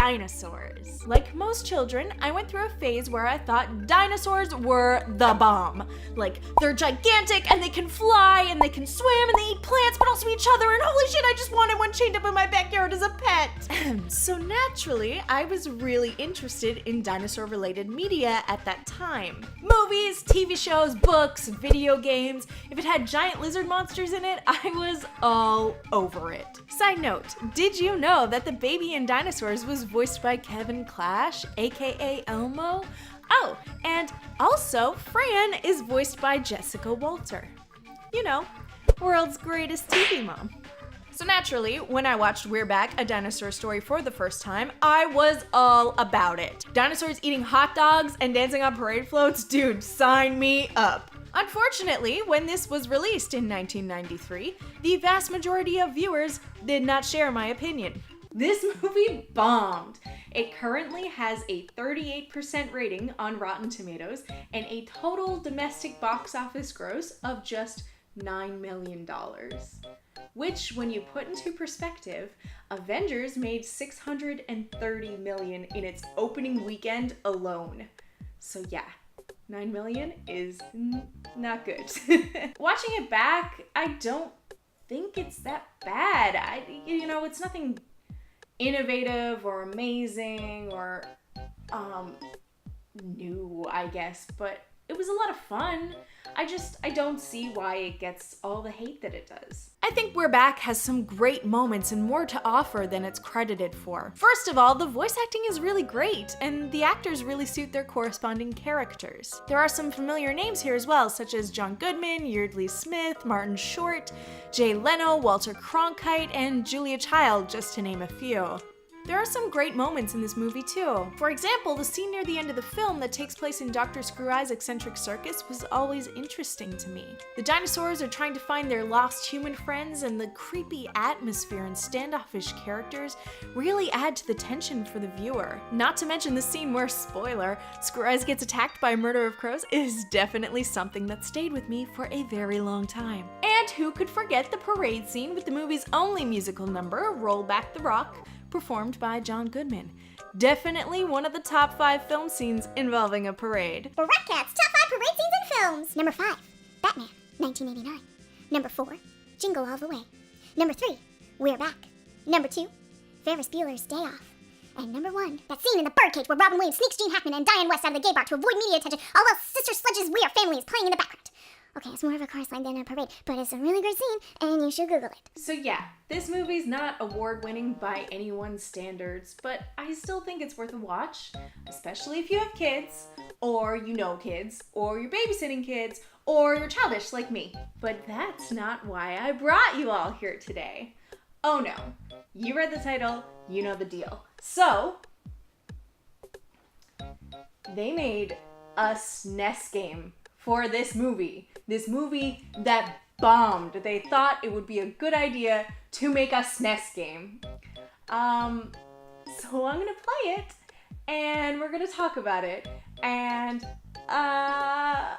dinosaurs. Like most children, I went through a phase where I thought dinosaurs were the bomb. Like, they're gigantic and they can fly and they can swim and they eat plants but also each other, and holy shit, I just wanted one chained up in my backyard as a pet. So naturally, I was really interested in dinosaur-related media at that time. Movies, TV shows, books, video games. If it had giant lizard monsters in it, I was all over it. Side note, did you know that the baby in Dinosaurs was voiced by Kevin Clash, aka Elmo? Oh, and also Fran is voiced by Jessica Walter. You know, world's greatest TV mom. So naturally, when I watched We're Back, A Dinosaur Story for the first time, I was all about it. Dinosaurs eating hot dogs and dancing on parade floats? Dude, sign me up. Unfortunately, when this was released in 1993, the vast majority of viewers did not share my opinion. This movie bombed. It currently has a 38% rating on Rotten Tomatoes and a total domestic box office gross of just $9 million. Which, when you put into perspective, Avengers made $630 million in its opening weekend alone. So yeah, 9 million is not good. Watching it back, I don't think it's that bad. It's nothing innovative or amazing or new, I guess, but it was a lot of fun. I don't see why it gets all the hate that it does. I think We're Back has some great moments and more to offer than it's credited for. First of all, the voice acting is really great, and the actors really suit their corresponding characters. There are some familiar names here as well, such as John Goodman, Yeardley Smith, Martin Short, Jay Leno, Walter Cronkite, and Julia Child, just to name a few. There are some great moments in this movie too. For example, the scene near the end of the film that takes place in Dr. Screw-Eye's eccentric circus was always interesting to me. The dinosaurs are trying to find their lost human friends, and the creepy atmosphere and standoffish characters really add to the tension for the viewer. Not to mention the scene where, spoiler, Screw-Eyes gets attacked by a murder of crows is definitely something that stayed with me for a very long time. And who could forget the parade scene with the movie's only musical number, Roll Back the Rock, performed by John Goodman. Definitely one of the top 5 film scenes involving a parade. Brat Kat's top 5 parade scenes in films. Number 5, Batman, 1989. Number 4, Jingle All the Way. Number 3, We're Back. Number 2, Ferris Bueller's Day Off. And number 1, that scene in the birdcage where Robin Williams sneaks Gene Hackman and Diane West out of the gay bar to avoid media attention, all while Sister Sledge's We Are Family is playing in the background. Okay, it's more of a chorus line than a parade, but it's a really great scene, and you should Google it. So yeah, this movie's not award-winning by anyone's standards, but I still think it's worth a watch, especially if you have kids, or you know kids, or you're babysitting kids, or you're childish like me. But that's not why I brought you all here today. Oh no, you read the title, you know the deal. So, they made a SNES game for this movie that bombed. They thought it would be a good idea to make a SNES game. So I'm gonna play it, and we're gonna talk about it, and I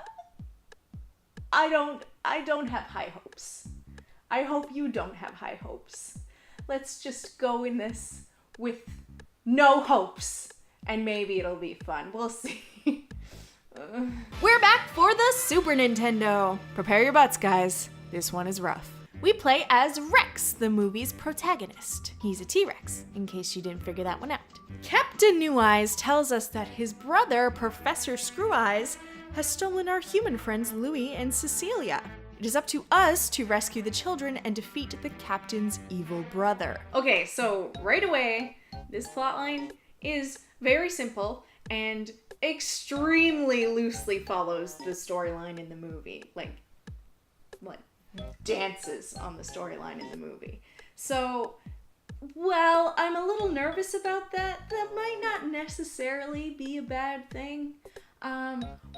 don't have high hopes. I hope you don't have high hopes. Let's just go in this with no hopes, and maybe it'll be fun. We'll see. We're back for the Super Nintendo. Prepare your butts, guys. This one is rough. We play as Rex, the movie's protagonist. He's a T-Rex, in case you didn't figure that one out. Captain New Eyes tells us that his brother, Professor Screw Eyes, has stolen our human friends Louie and Cecilia. It is up to us to rescue the children and defeat the captain's evil brother. Okay, so right away, this plotline is very simple and extremely loosely follows the storyline in the movie. Like dances on the storyline in the movie. So, well, I'm a little nervous about that. That might not necessarily be a bad thing.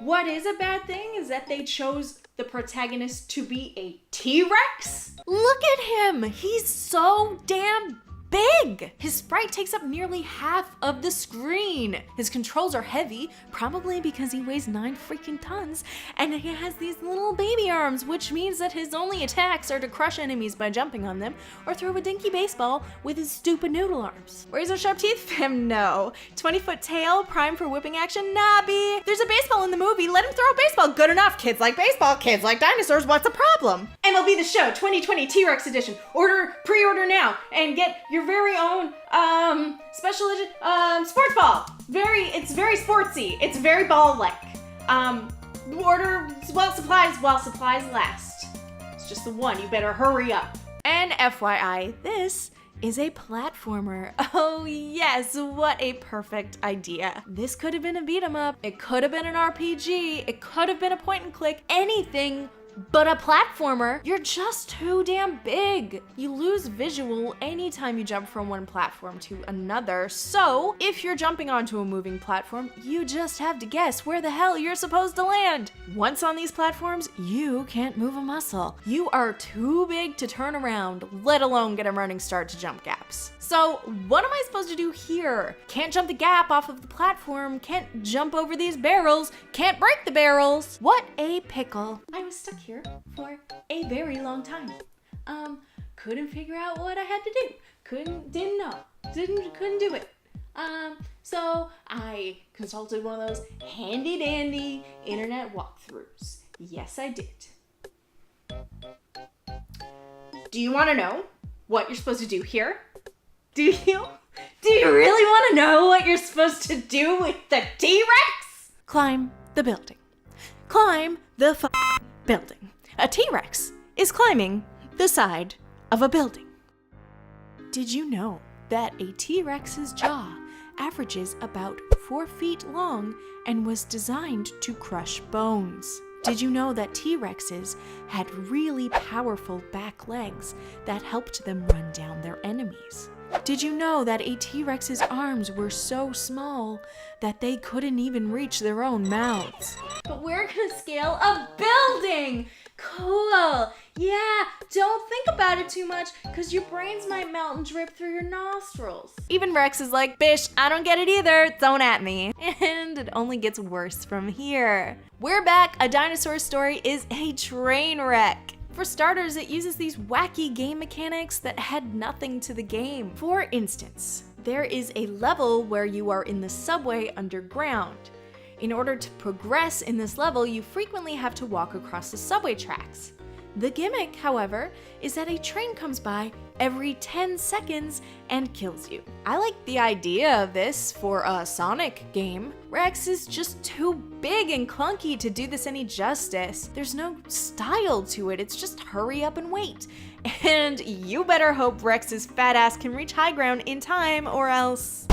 What is a bad thing is that they chose the protagonist to be a T-Rex. Look at him! He's so damn big! His sprite takes up nearly half of the screen. His controls are heavy, probably because he weighs 9 freaking tons, and he has these little baby arms, which means that his only attacks are to crush enemies by jumping on them, or throw a dinky baseball with his stupid noodle arms. Razor sharp teeth? Fam, no. 20-foot tail, prime for whipping action? Nah, B. There's a baseball in the movie, let him throw a baseball. Good enough, kids like baseball, kids like dinosaurs, what's the problem? MLB The Show 2020 T-Rex edition. Pre-order now, and get your very own, special edition, sports ball. It's very sportsy. It's very ball-like. Order while supplies last. It's just the one, you better hurry up. And FYI, this is a platformer. Oh yes, what a perfect idea. This could have been a beat 'em up, it could have been an RPG, it could have been a point and click, anything but a platformer. You're just too damn big. You lose visual anytime you jump from one platform to another, so if you're jumping onto a moving platform, you just have to guess where the hell you're supposed to land. Once on these platforms, you can't move a muscle. You are too big to turn around, let alone get a running start to jump gaps. So what am I supposed to do here? Can't jump the gap off of the platform, can't jump over these barrels, can't break the barrels. What a pickle. I was stuck here for a very long time. Couldn't figure out what I had to do. Couldn't do it. So I consulted one of those handy dandy internet walkthroughs. Yes, I did. Do you want to know what you're supposed to do here? Do you? Do you really want to know what you're supposed to do with the T-Rex? Climb the building. Climb the building. A T-Rex is climbing the side of a building. Did you know that a T-Rex's jaw averages about 4 feet long and was designed to crush bones? Did you know that T-Rexes had really powerful back legs that helped them run down their enemies? Did you know that a T-Rex's arms were so small that they couldn't even reach their own mouths? But we're gonna scale a building! Cool! Yeah, don't think about it too much, cause your brains might melt and drip through your nostrils. Even Rex is like, bish, I don't get it either, don't at me. And it only gets worse from here. We're back, A Dinosaur Story is a train wreck. For starters, it uses these wacky game mechanics that had nothing to the game. For instance, there is a level where you are in the subway underground. In order to progress in this level, you frequently have to walk across the subway tracks. The gimmick, however, is that a train comes by every 10 seconds and kills you. I like the idea of this for a Sonic game. Rex is just too big and clunky to do this any justice. There's no style to it, it's just hurry up and wait. And you better hope Rex's fat ass can reach high ground in time or else.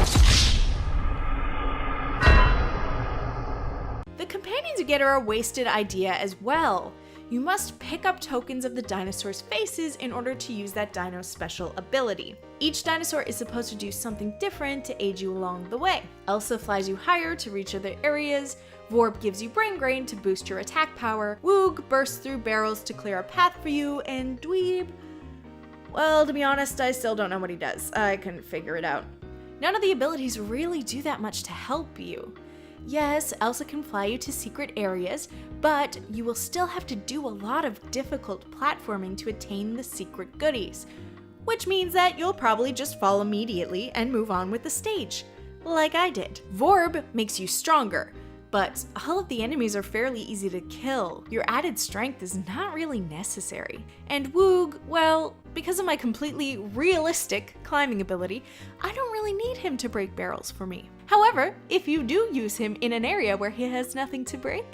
The companions you get are a wasted idea as well. You must pick up tokens of the dinosaurs' faces in order to use that dino's special ability. Each dinosaur is supposed to do something different to aid you along the way. Elsa flies you higher to reach other areas, Vorp gives you brain grain to boost your attack power, Woog bursts through barrels to clear a path for you, and Dweeb, well, to be honest, I still don't know what he does. I couldn't figure it out. None of the abilities really do that much to help you. Yes, Elsa can fly you to secret areas, but you will still have to do a lot of difficult platforming to attain the secret goodies, which means that you'll probably just fall immediately and move on with the stage, like I did. Vorb makes you stronger, but all of the enemies are fairly easy to kill. Your added strength is not really necessary. And Woog, well, because of my completely realistic climbing ability, I don't really need him to break barrels for me. However, if you do use him in an area where he has nothing to break,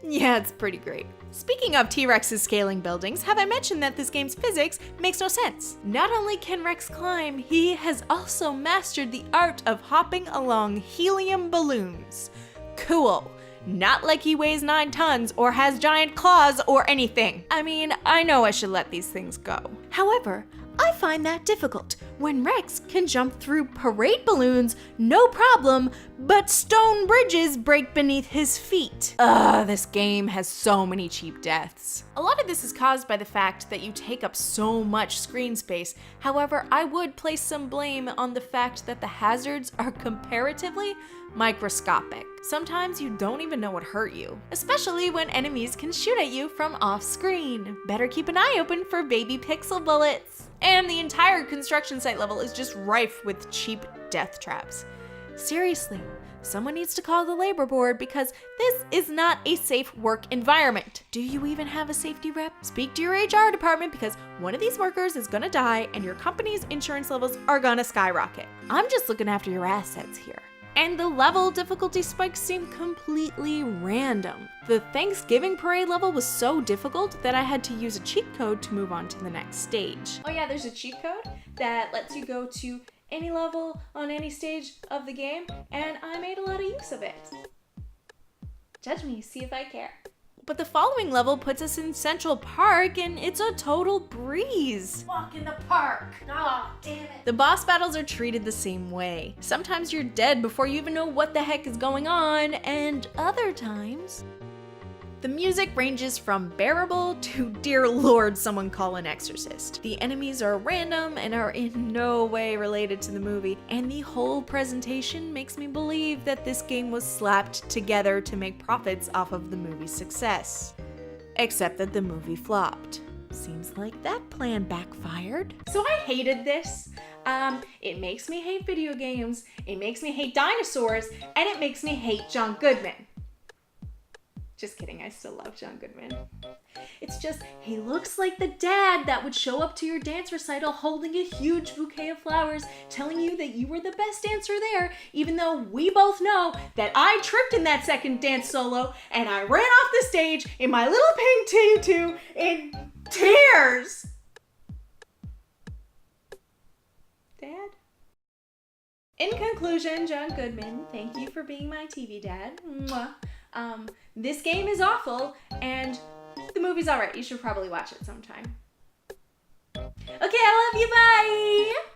yeah, it's pretty great. Speaking of T-Rex's scaling buildings, have I mentioned that this game's physics makes no sense? Not only can Rex climb, he has also mastered the art of hopping along helium balloons. Cool. Not like he weighs 9 tons or has giant claws or anything. I mean, I know I should let these things go. However, I find that difficult. when Rex can jump through parade balloons no problem, but stone bridges break beneath his feet. Ugh, this game has so many cheap deaths. A lot of this is caused by the fact that you take up so much screen space. However, I would place some blame on the fact that the hazards are comparatively microscopic. Sometimes you don't even know what hurt you, especially when enemies can shoot at you from off screen. Better keep an eye open for baby pixel bullets. And the entire construction site level is just rife with cheap death traps. Seriously, someone needs to call the labor board because this is not a safe work environment. Do you even have a safety rep? Speak to your HR department because one of these workers is gonna die and your company's insurance levels are gonna skyrocket. I'm just looking after your assets here. And the level difficulty spikes seem completely random. The Thanksgiving parade level was so difficult that I had to use a cheat code to move on to the next stage. Oh yeah, there's a cheat code that lets you go to any level on any stage of the game, and I made a lot of use of it. Judge me, see if I care. But the following level puts us in Central Park, and it's a total breeze. Walk in the park. Oh, damn it. The boss battles are treated the same way. Sometimes you're dead before you even know what the heck is going on, and other times, the music ranges from bearable to dear lord someone call an exorcist. The enemies are random and are in no way related to the movie, and the whole presentation makes me believe that this game was slapped together to make profits off of the movie's success. Except that the movie flopped. Seems like that plan backfired. So I hated this. It makes me hate video games, it makes me hate dinosaurs, and it makes me hate John Goodman. Just kidding, I still love John Goodman. It's just, he looks like the dad that would show up to your dance recital holding a huge bouquet of flowers, telling you that you were the best dancer there, even though we both know that I tripped in that second dance solo and I ran off the stage in my little pink tutu in tears. Dad? In conclusion, John Goodman, thank you for being my TV dad. Mwah. This game is awful, and the movie's alright. You should probably watch it sometime. Okay, I love you, bye!